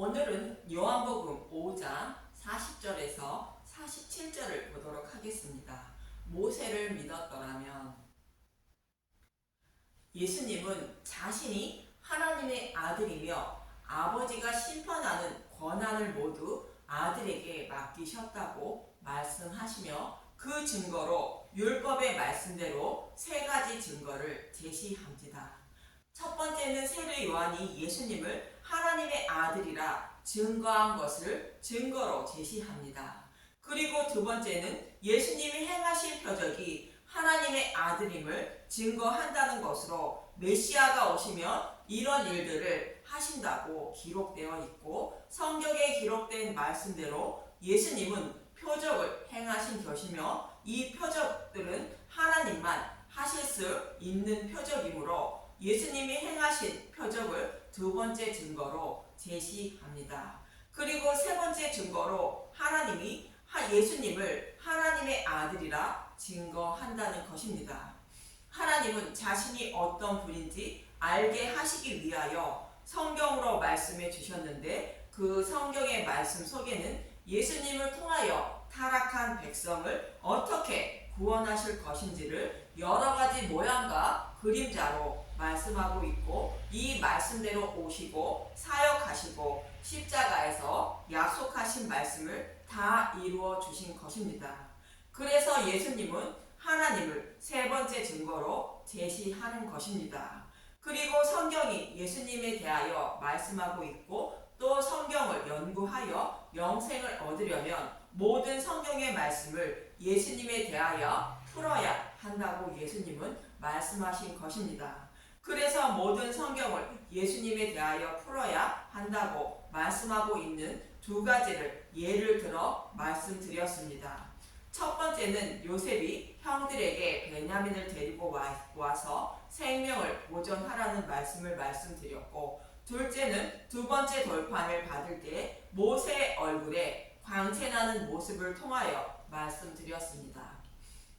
오늘은 요한복음 5장 40절에서 47절을 보도록 하겠습니다. 모세를 믿었더라면. 예수님은 자신이 하나님의 아들이며 아버지가 심판하는 권한을 모두 아들에게 맡기셨다고 말씀하시며 그 증거로 율법의 말씀대로 세 가지 증거를 제시합니다. 첫 번째는 세례 요한이 예수님을 하나님의 아들이라 증거한 것을 증거로 제시합니다. 그리고 두 번째는 예수님이 행하신 표적이 하나님의 아들임을 증거한다는 것으로 메시아가 오시면 이런 일들을 하신다고 기록되어 있고, 성경에 기록된 말씀대로 예수님은 표적을 행하신 것이며 이 표적들은 하나님만 하실 수 있는 표적이므로 예수님이 행하신 표적을 두 번째 증거로 제시합니다. 그리고 세 번째 증거로 하나님이 예수님을 하나님의 아들이라 증거한다는 것입니다. 하나님은 자신이 어떤 분인지 알게 하시기 위하여 성경으로 말씀해 주셨는데, 그 성경의 말씀 속에는 예수님을 통하여 타락한 백성을 어떻게 구원하실 것인지를 여러 가지 모양과 그림자로 말씀하고 있고, 이 말씀대로 오시고 사역하시고 십자가에서 약속하신 말씀을 다 이루어 주신 것입니다. 그래서 예수님은 하나님을 세 번째 증거로 제시하는 것입니다. 그리고 성경이 예수님에 대하여 말씀하고 있고, 또 성경을 연구하여 영생을 얻으려면 모든 성경의 말씀을 예수님에 대하여 풀어야 한다고 예수님은 말씀하신 것입니다. 그래서 모든 성경을 예수님에 대하여 풀어야 한다고 말씀하고 있는 두 가지를 예를 들어 말씀드렸습니다. 첫 번째는 요셉이 형들에게 베냐민을 데리고 와서 생명을 보존하라는 말씀을 말씀드렸고, 둘째는 두 번째 돌판을 받을 때 모세의 얼굴에 광채나는 모습을 통하여 말씀드렸습니다.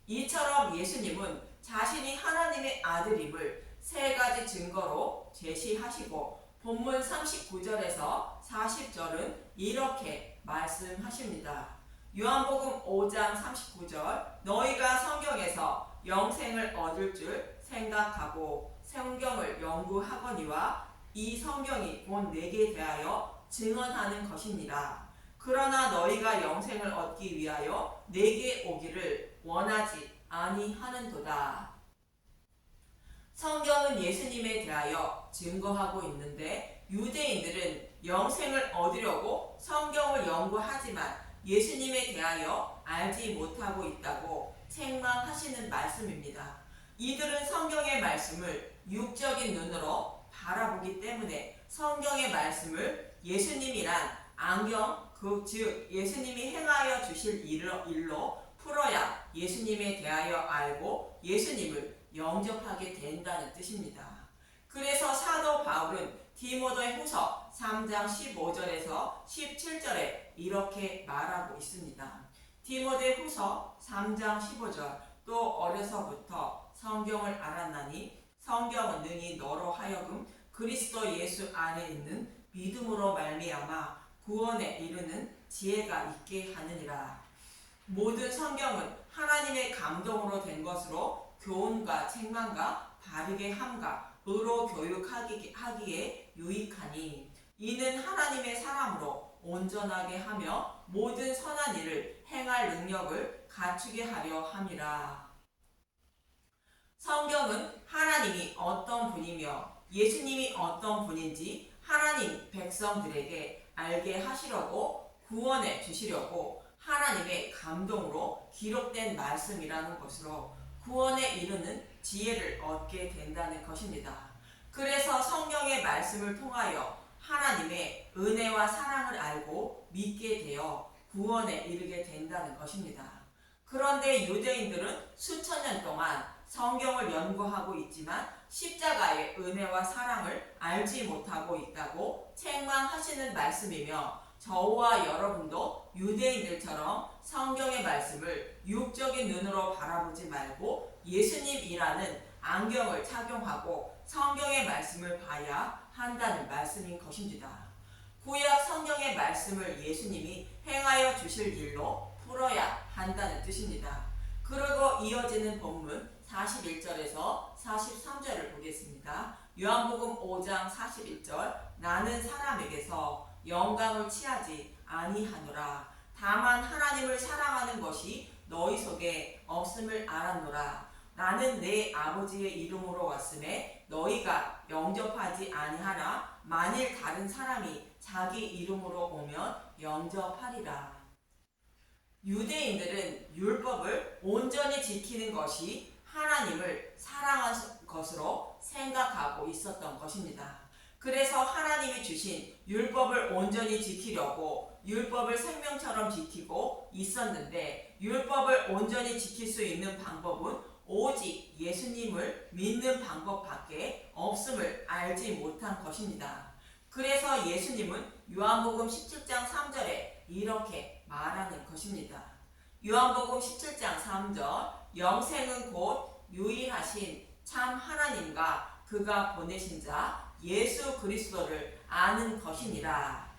이처럼 예수님은 자신이 하나님의 아들임을 세 가지 증거로 제시하시고, 본문 39절에서 40절은 이렇게 말씀하십니다. 요한복음 5장 39절, 너희가 성경에서 영생을 얻을 줄 생각하고 성경을 연구하거니와 이 성경이 곧 내게 대하여 증언하는 것이니라. 그러나 너희가 영생을 얻기 위하여 내게 오기를 원하지 아니하는도다. 성경은 예수님에 대하여 증거하고 있는데, 유대인들은 영생을 얻으려고 성경을 연구하지만 예수님에 대하여 알지 못하고 있다고 책망하시는 말씀입니다. 이들은 성경의 말씀을 육적인 눈으로 바라보기 때문에 성경의 말씀을 예수님이란 안경, 즉 예수님이 행하여 주실 일로 풀어야 예수님에 대하여 알고 예수님을 영접하게 된다는 뜻입니다. 그래서 사도 바울은 디모데후서 3장 15절에서 17절에 이렇게 말하고 있습니다. 디모데후서 3장 15절, 또 어려서부터 성경을 알았나니 성경은 능히 너로 하여금 그리스도 예수 안에 있는 믿음으로 말미암아 구원에 이르는 지혜가 있게 하느니라. 모든 성경은 하나님의 감동으로 된 것으로 교훈과 책망과 바르게 함과 의로 교육하기에 유익하니, 이는 하나님의 사람으로 온전하게 하며 모든 선한 일을 행할 능력을 갖추게 하려 함이라. 성경은 하나님이 어떤 분이며 예수님이 어떤 분인지 하나님 백성들에게 알게 하시려고, 구원해 주시려고 하나님의 감동으로 기록된 말씀이라는 것으로 구원에 이르는 지혜를 얻게 된다는 것입니다. 그래서 성경의 말씀을 통하여 하나님의 은혜와 사랑을 알고 믿게 되어 구원에 이르게 된다는 것입니다. 그런데 유대인들은 수천 년 동안 성경을 연구하고 있지만 십자가의 은혜와 사랑을 알지 못하고 있다고 책망하시는 말씀이며, 저와 여러분도 유대인들처럼 성경의 말씀을 육적인 눈으로 바라보지 말고 예수님이라는 안경을 착용하고 성경의 말씀을 봐야 한다는 말씀인 것입니다. 구약 성경의 말씀을 예수님이 행하여 주실 일로 풀어야 한다는 뜻입니다. 그리고 이어지는 본문 41절에서 43절을 보겠습니다. 요한복음 5장 41절 나는 사람에게서 영광을 취하지 아니하노라. 다만 하나님을 사랑하는 것이 너희 속에 없음을 알았노라. 나는 내 아버지의 이름으로 왔음에 너희가 영접하지 아니하나 만일 다른 사람이 자기 이름으로 오면 영접하리라. 유대인들은 율법을 온전히 지키는 것이 하나님을 사랑하는 것으로 생각하고 있었던 것입니다. 그래서 하나님이 주신 율법을 온전히 지키려고 율법을 생명처럼 지키고 있었는데 율법을 온전히 지킬 수 있는 방법은 오직 예수님을 믿는 방법밖에 없음을 알지 못한 것입니다. 그래서 예수님은 요한복음 17장 3절에 이렇게 말하는 것입니다. 요한복음 17장 3절 영생은 곧 유일하신 참 하나님과 그가 보내신 자 예수 그리스도를 아는 것이니라.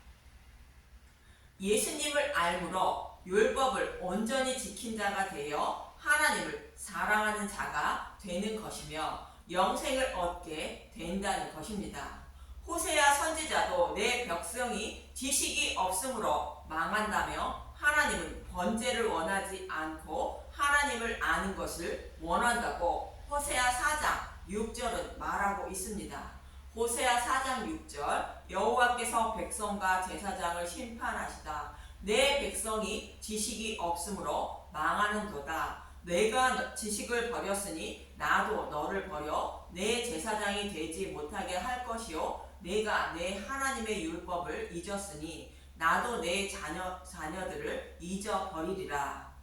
예수님을 알므로 율법을 온전히 지킨 자가 되어 하나님을 사랑하는 자가 되는 것이며 영생을 얻게 된다는 것입니다. 호세아 선지자도 내 백성이 지식이 없으므로 망한다며 하나님은 번제를 원하지 않고 하나님을 아는 것을 원한다고 호세아 4장 6절은 말하고 있습니다. 호세아 4장 6절 여호와께서 백성과 제사장을 심판하시다. 내 백성이 지식이 없으므로 망하는도다. 내가 지식을 버렸으니 나도 너를 버려 내 제사장이 되지 못하게 할 것이요 내가 내 하나님의 율법을 잊었으니 나도 내 자녀들을 잊어버리리라.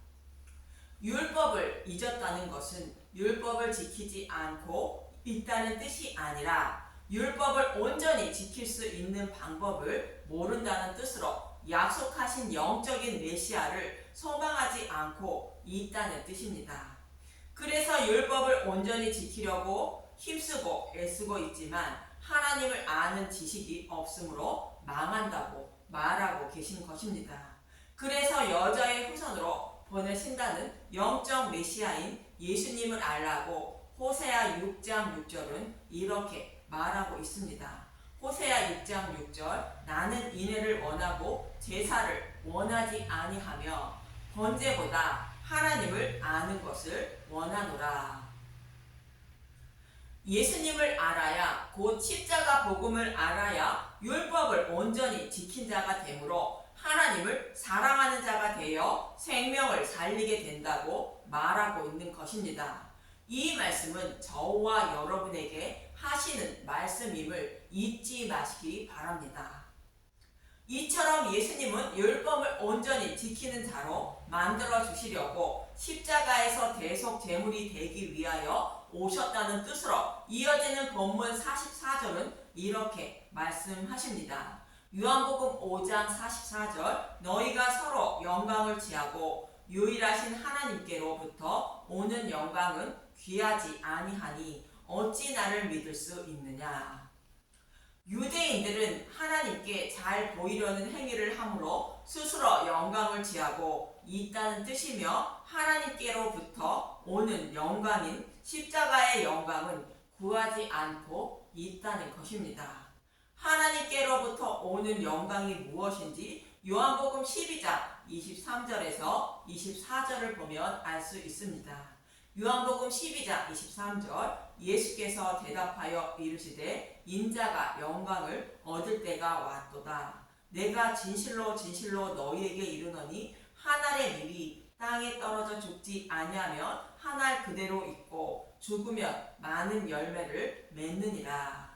율법을 잊었다는 것은 율법을 지키지 않고 있다는 뜻이 아니라 율법을 온전히 지킬 수 있는 방법을 모른다는 뜻으로 약속하신 영적인 메시아를 소망하지 않고 있다는 뜻입니다. 그래서 율법을 온전히 지키려고 힘쓰고 애쓰고 있지만 하나님을 아는 지식이 없으므로 망한다고 말하고 계신 것입니다. 그래서 여자의 후손으로 보내신다는 영적 메시아인 예수님을 알라고 호세아 6장 6절은 이렇게 말하고 있습니다. 호세아 6장 6절 나는 인애를 원하고 제사를 원하지 아니하며 번제보다 하나님을 아는 것을 원하노라. 예수님을 알아야 곧 십자가 복음을 알아야 율법을 온전히 지킨 자가 되므로 하나님을 사랑하는 자가 되어 생명을 살리게 된다고 말하고 있는 것입니다. 이 말씀은 저와 여러분에게 하시는 말씀임을 잊지 마시기 바랍니다. 이처럼 예수님은 율법을 온전히 지키는 자로 만들어 주시려고 십자가에서 대속 제물이 되기 위하여 오셨다는 뜻으로 이어지는 본문 44절은 이렇게 말씀하십니다. 요한복음 5장 44절 너희가 서로 영광을 취하고 유일하신 하나님께로부터 오는 영광은 귀하지 아니하니 어찌 나를 믿을 수 있느냐. 유대인들은 하나님께 잘 보이려는 행위를 함으로 스스로 영광을 취하고 있다는 뜻이며 하나님께로부터 오는 영광인 십자가의 영광은 구하지 않고 있다는 것입니다. 하나님께로부터 오는 영광이 무엇인지 요한복음 12장 23절에서 24절을 보면 알 수 있습니다. 요한복음 12장 23절 예수께서 대답하여 이르시되 인자가 영광을 얻을 때가 왔도다. 내가 진실로 진실로 너희에게 이르노니 한 알의 밀이 땅에 떨어져 죽지 아니하면 한 알 그대로 있고 죽으면 많은 열매를 맺느니라.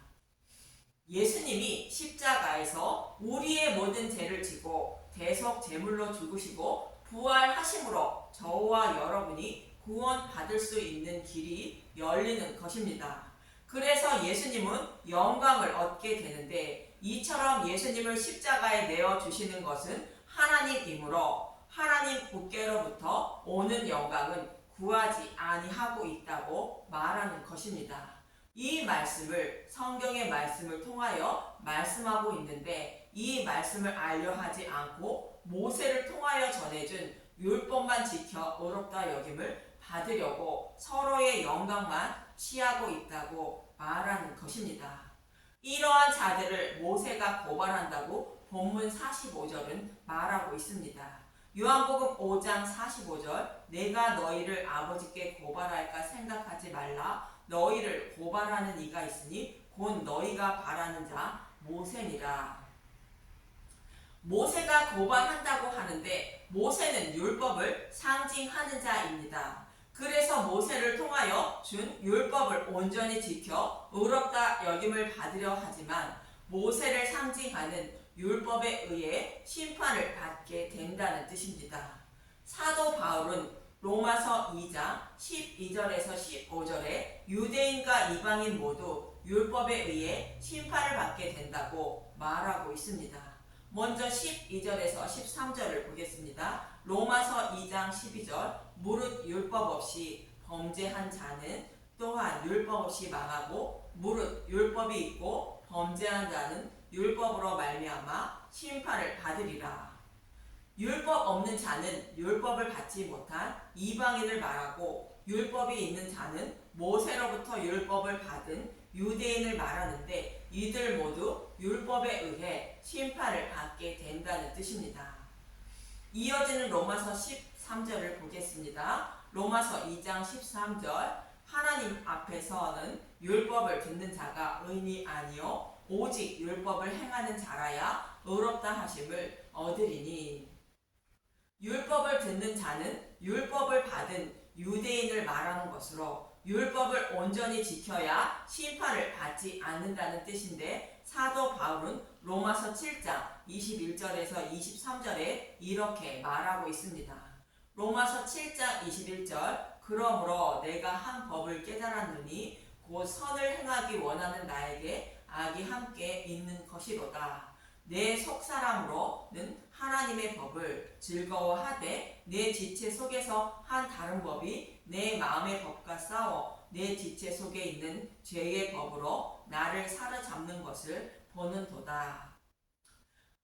예수님이 십자가에서 우리의 모든 죄를 지고 대속 제물로 죽으시고 부활하심으로 저와 여러분이 구원받을 수 있는 길이 열리는 것입니다. 그래서 예수님은 영광을 얻게 되는데 이처럼 예수님을 십자가에 내어주시는 것은 하나님이므로 하나님 분께로부터 오는 영광은 구하지 아니하고 있다고 말하는 것입니다. 이 말씀을 성경의 말씀을 통하여 말씀하고 있는데 이 말씀을 알려 하지 않고 모세를 통하여 전해준 율법만 지켜 의롭다 여김을 받으려고 서로의 영광만 취하고 있다고 말하는 것입니다. 이러한 자들을 모세가 고발한다고 본문 45절은 말하고 있습니다. 요한복음 5장 45절 내가 너희를 아버지께 고발할까 생각하지 말라 너희를 고발하는 이가 있으니 곧 너희가 바라는 자 모세니라. 모세가 고발한다고 하는데 모세는 율법을 상징하는 자입니다. 그래서 모세를 통하여 준 율법을 온전히 지켜 의롭다 여김을 받으려 하지만 모세를 상징하는 율법에 의해 심판을 받게 된다는 뜻입니다. 사도 바울은 로마서 2장 12절에서 15절에 유대인과 이방인 모두 율법에 의해 심판을 받게 된다고 말하고 있습니다. 먼저 12절에서 13절을 보겠습니다. 로마서 2장 12절 무릇 율법 없이 범죄한 자는 또한 율법 없이 망하고 무릇 율법이 있고 범죄한 자는 율법으로 말미암아 심판을 받으리라. 율법 없는 자는 율법을 받지 못한 이방인을 말하고 율법이 있는 자는 모세로부터 율법을 받은 유대인을 말하는데 이들 모두 율법에 의해 심판을 받게 된다는 뜻입니다. 이어지는 로마서 13절을 보겠습니다. 로마서 2장 13절 하나님 앞에서는 율법을 듣는 자가 의인이 아니요 오직 율법을 행하는 자라야 의롭다 하심을 얻으리니. 율법을 듣는 자는 율법을 받은 유대인을 말하는 것으로 율법을 온전히 지켜야 심판을 받지 않는다는 뜻인데 사도 바울은 로마서 7장 21절에서 23절에 이렇게 말하고 있습니다. 로마서 7장 21절 그러므로 내가 한 법을 깨달았느니 곧 선을 행하기 원하는 나에게 악이 함께 있는 것이로다. 내 속사람으로는 하나님의 법을 즐거워하되 내 지체 속에서 한 다른 법이 내 마음의 법과 싸워 내 지체 속에 있는 죄의 법으로 나를 사로잡는 것을 보는도다.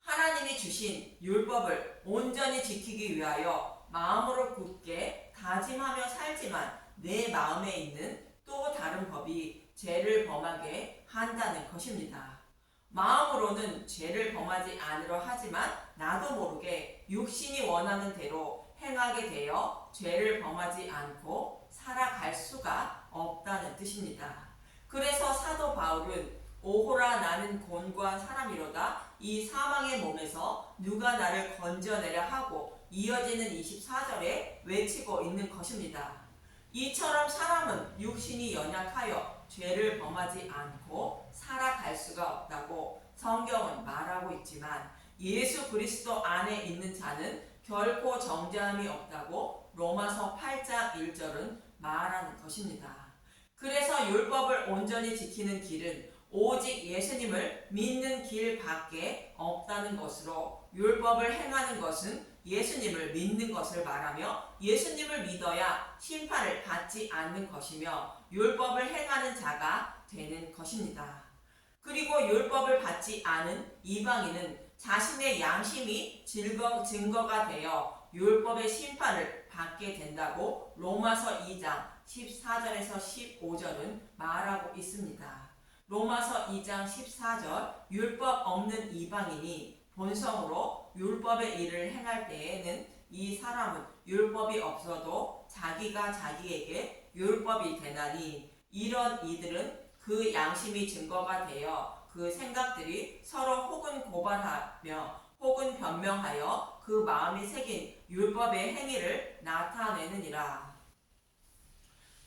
하나님이 주신 율법을 온전히 지키기 위하여 마음으로 굳게 다짐하며 살지만 내 마음에 있는 또 다른 법이 죄를 범하게 한다는 것입니다. 마음으로는 죄를 범하지 않으려 하지만 나도 모르게 육신이 원하는 대로 행하게 되어 죄를 범하지 않고 살아갈 수가 없다는 뜻입니다. 그래서 사도 바울은 오호라 나는 곤고한 사람이로다 이 사망의 몸에서 누가 나를 건져내려 하고 이어지는 24절에 외치고 있는 것입니다. 이처럼 사람은 육신이 연약하여 죄를 범하지 않고 살아갈 수가 없다고 성경은 말하고 있지만 예수 그리스도 안에 있는 자는 결코 정죄함이 없다고 로마서 8장 1절은 말하는 것입니다. 그래서 율법을 온전히 지키는 길은 오직 예수님을 믿는 길밖에 없다는 것으로 율법을 행하는 것은 예수님을 믿는 것을 말하며 예수님을 믿어야 심판을 받지 않는 것이며 율법을 행하는 자가 되는 것입니다. 그리고 율법을 받지 않은 이방인은 자신의 양심이 증거가 되어 율법의 심판을 받게 된다고 로마서 2장 14절에서 15절은 말하고 있습니다. 로마서 2장 14절 율법 없는 이방인이 본성으로 율법의 일을 행할 때에는 이 사람은 율법이 없어도 자기가 자기에게 율법이 되나니 이런 이들은 그 양심이 증거가 되어 그 생각들이 서로 혹은 고발하며 혹은 변명하여 그 마음이 새긴 율법의 행위를 나타내느니라.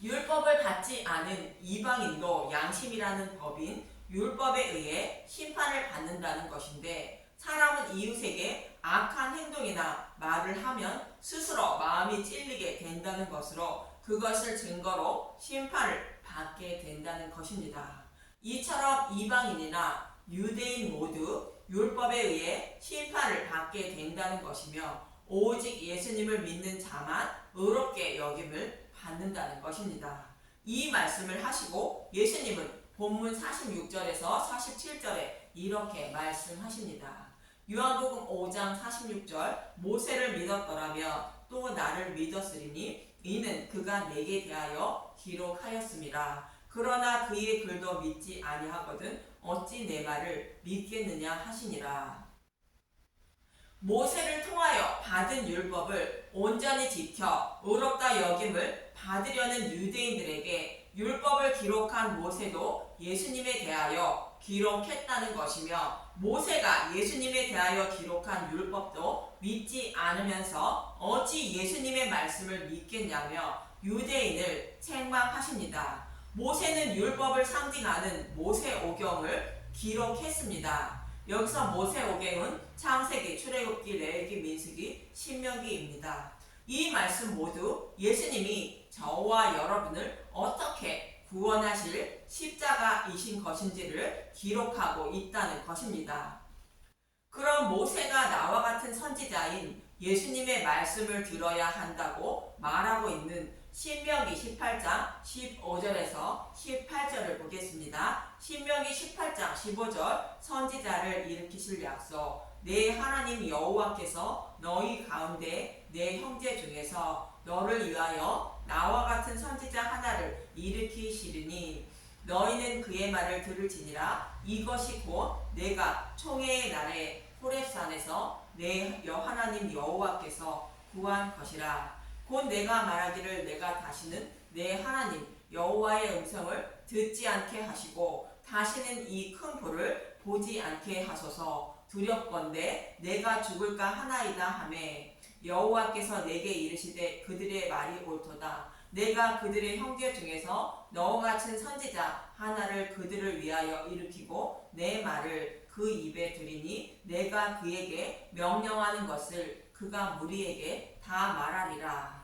율법을 받지 않은 이방인도 양심이라는 법인 율법에 의해 심판을 받는다는 것인데 사람은 이웃에게 악한 행동이나 말을 하면 스스로 마음이 찔리게 된다는 것으로 그것을 증거로 심판을 받게 된다는 것입니다. 이처럼 이방인이나 유대인 모두 율법에 의해 심판을 받게 된다는 것이며 오직 예수님을 믿는 자만 의롭게 여김을 받는다는 것입니다. 이 말씀을 하시고 예수님은 본문 46절에서 47절에 이렇게 말씀하십니다. 요한복음 5장 46절 모세를 믿었더라면 또 나를 믿었으리니 이는 그가 내게 대하여 기록하였음이라. 그러나 그의 글도 믿지 아니하거든 어찌 내 말을 믿겠느냐 하시니라. 모세를 통하여 받은 율법을 온전히 지켜 의롭다 여김을 받으려는 유대인들에게 율법을 기록한 모세도 예수님에 대하여 기록했다는 것이며, 모세가 예수님에 대하여 기록한 율법도 믿지 않으면서 어찌 예수님의 말씀을 믿겠냐며 유대인을 책망하십니다. 모세는 율법을 상징하는 모세오경을 기록했습니다. 여기서 모세오경은 창세기, 출애굽기, 레위기, 민수기, 신명기입니다. 이 말씀 모두 예수님이 저와 여러분을 어떻게 구원하실 십자가이신 것인지를 기록하고 있다는 것입니다. 그럼 모세가 나와 같은 선지자인 예수님의 말씀을 들어야 한다고 말하고 있는 신명기 18장 15절에서 18절을 보겠습니다. 신명기 18장 15절 선지자를 일으키실 약속. 내 하나님 여호와께서 너희 가운데 내 형제 중에서 너를 위하여 나와 같은 선지자 하나를 일으키시리니 너희는 그의 말을 들을지니라. 이것이 곧 내가 총회의 날에 호렙산에서 내 하나님 여호와께서 구한 것이라. 곧 내가 말하기를 내가 다시는 내 하나님 여호와의 음성을 듣지 않게 하시고 다시는 이 큰 불을 보지 않게 하소서. 두렵건대 내가 죽을까 하나이다 하매 여호와께서 내게 이르시되 그들의 말이 옳도다. 내가 그들의 형제 중에서 너와 같은 선지자 하나를 그들을 위하여 일으키고 내 말을 그 입에 들이니 내가 그에게 명령하는 것을 그가 무리에게 다 말하리라.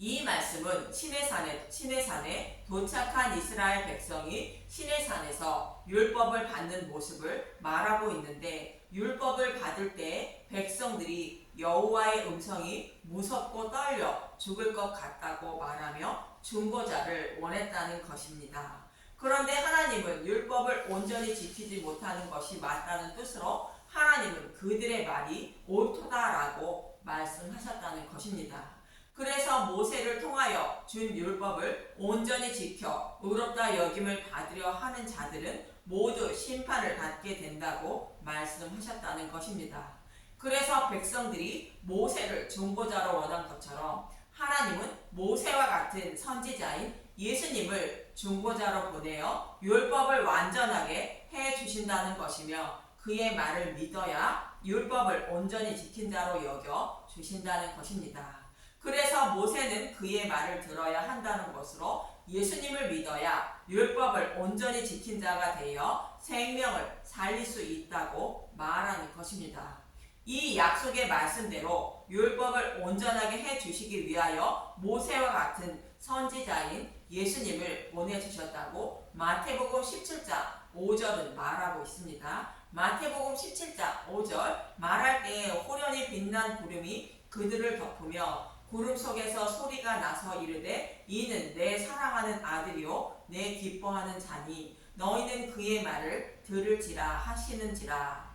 이 말씀은 시내산에 도착한 이스라엘 백성이 시내산에서 율법을 받는 모습을 말하고 있는데, 율법을 받을 때 백성들이 여호와의 음성이 무섭고 떨려 죽을 것 같다고 말하며 중보자를 원했다는 것입니다. 그런데 하나님은 율법을 온전히 지키지 못하는 것이 맞다는 뜻으로 하나님은 그들의 말이 옳도다라고 말씀하셨다는 것입니다. 그래서 모세를 통하여 준 율법을 온전히 지켜 의롭다 여김을 받으려 하는 자들은 모두 심판을 받게 된다고 말씀하셨다는 것입니다. 그래서 백성들이 모세를 중보자로 원한 것처럼 하나님은 모세와 같은 선지자인 예수님을 중보자로 보내어 율법을 완전하게 해주신다는 것이며, 그의 말을 믿어야 율법을 온전히 지킨 자로 여겨 주신다는 것입니다. 그래서 모세는 그의 말을 들어야 한다는 것으로 예수님을 믿어야 율법을 온전히 지킨 자가 되어 생명을 살릴 수 있다고 말하는 것입니다. 이 약속의 말씀대로 율법을 온전하게 해주시기 위하여 모세와 같은 선지자인 예수님을 보내주셨다고 마태복음 17장 5절은 말하고 있습니다. 마태복음 17장 5절 말할 때에 호련히 빛난 구름이 그들을 덮으며 구름 속에서 소리가 나서 이르되 이는 내 사랑하는 아들이요 내 기뻐하는 자니 너희는 그의 말을 들을지라 하시는지라.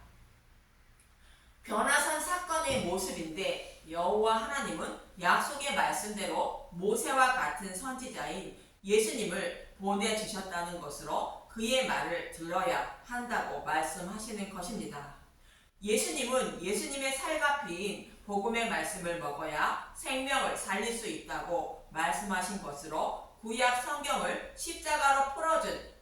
변화산 사건의 모습인데 여호와 하나님은 약속의 말씀대로 모세와 같은 선지자인 예수님을 보내주셨다는 것으로 그의 말을 들어야 한다고 말씀하시는 것입니다. 예수님은 예수님의 살과 피인 복음의 말씀을 먹어야 생명을 살릴 수 있다고 말씀하신 것으로 구약 성경을 십자가로 풀어준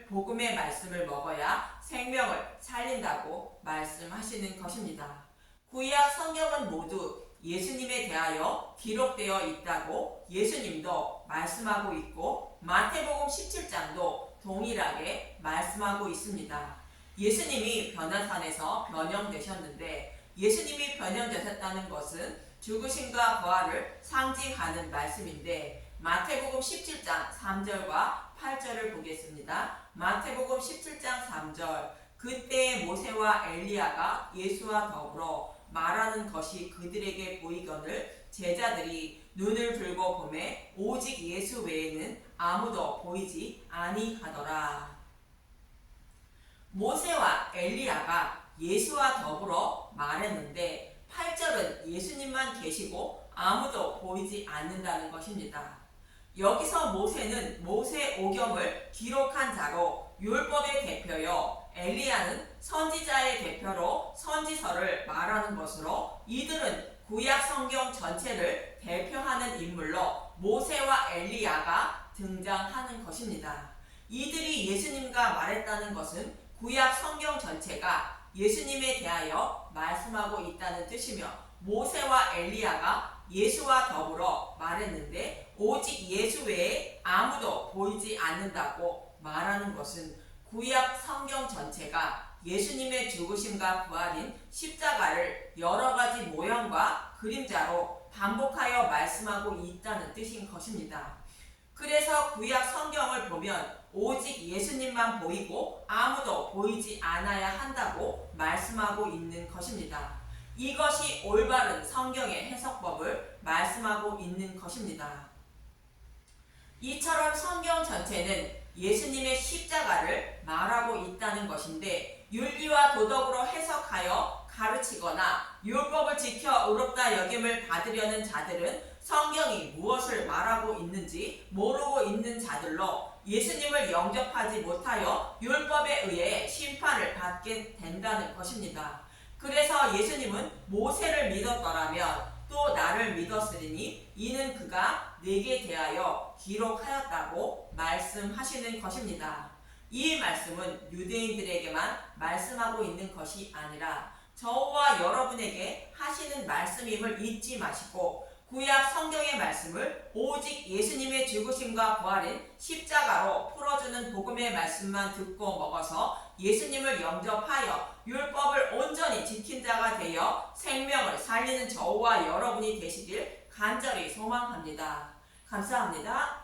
복음의 말씀을 먹어야 생명을 살린다고 말씀하시는 것입니다. 구약 성경은 모두 예수님에 대하여 기록되어 있다고 예수님도 말씀하고 있고 마태복음 17장도 동일하게 말씀하고 있습니다. 예수님이 변화산에서 변형되셨는데, 예수님이 변형되셨다는 것은 죽으심과 부활을 상징하는 말씀인데, 마태복음 17장 3절과 8절을 보겠습니다. 마태복음 17장 3절 그때 모세와 엘리야가 예수와 더불어 말하는 것이 그들에게 보이거늘 제자들이 눈을 들고 보매 오직 예수 외에는 아무도 보이지 아니하더라. 모세와 엘리야가 예수와 더불어 말했는데 8절은 예수님만 계시고 아무도 보이지 않는다는 것입니다. 여기서 모세는 모세 오경을 기록한 자로 율법의 대표요, 엘리야는 선지자의 대표로 선지서를 말하는 것으로 이들은 구약 성경 전체를 대표하는 인물로 모세와 엘리야가 등장하는 것입니다. 이들이 예수님과 말했다는 것은 구약 성경 전체가 예수님에 대하여 말씀하고 있다는 뜻이며 모세와 엘리야가 예수와 더불어 말했는데 오직 예수 외에 아무도 보이지 않는다고 말하는 것은 구약 성경 전체가 예수님의 죽으심과 부활인 십자가를 여러 가지 모형과 그림자로 반복하여 말씀하고 있다는 뜻인 것입니다. 그래서 구약 성경을 보면 오직 예수님만 보이고 아무도 보이지 않아야 한다고 말씀하고 있는 것입니다. 이것이 올바른 성경의 해석법을 말씀하고 있는 것입니다. 이처럼 성경 전체는 예수님의 십자가를 말하고 있다는 것인데 윤리와 도덕으로 해석하여 가르치거나 율법을 지켜 의롭다 여김을 받으려는 자들은 성경이 무엇을 말하고 있는지 모르고 있는 자들로 예수님을 영접하지 못하여 율법에 의해 심판을 받게 된다는 것입니다. 그래서 예수님은 모세를 믿었더라면 또 나를 믿었으리니 이는 그가 내게 대하여 기록하였다고 말씀하시는 것입니다. 이 말씀은 유대인들에게만 말씀하고 있는 것이 아니라 저와 여러분에게 하시는 말씀임을 잊지 마시고 구약 성경의 말씀을 오직 예수님의 죽으심과 부활인 십자가로 풀어주는 복음의 말씀만 듣고 먹어서 예수님을 영접하여 율법을 온전히 지킨 자가 되어 생명을 살리는 저와 여러분이 되시길 간절히 소망합니다. 감사합니다.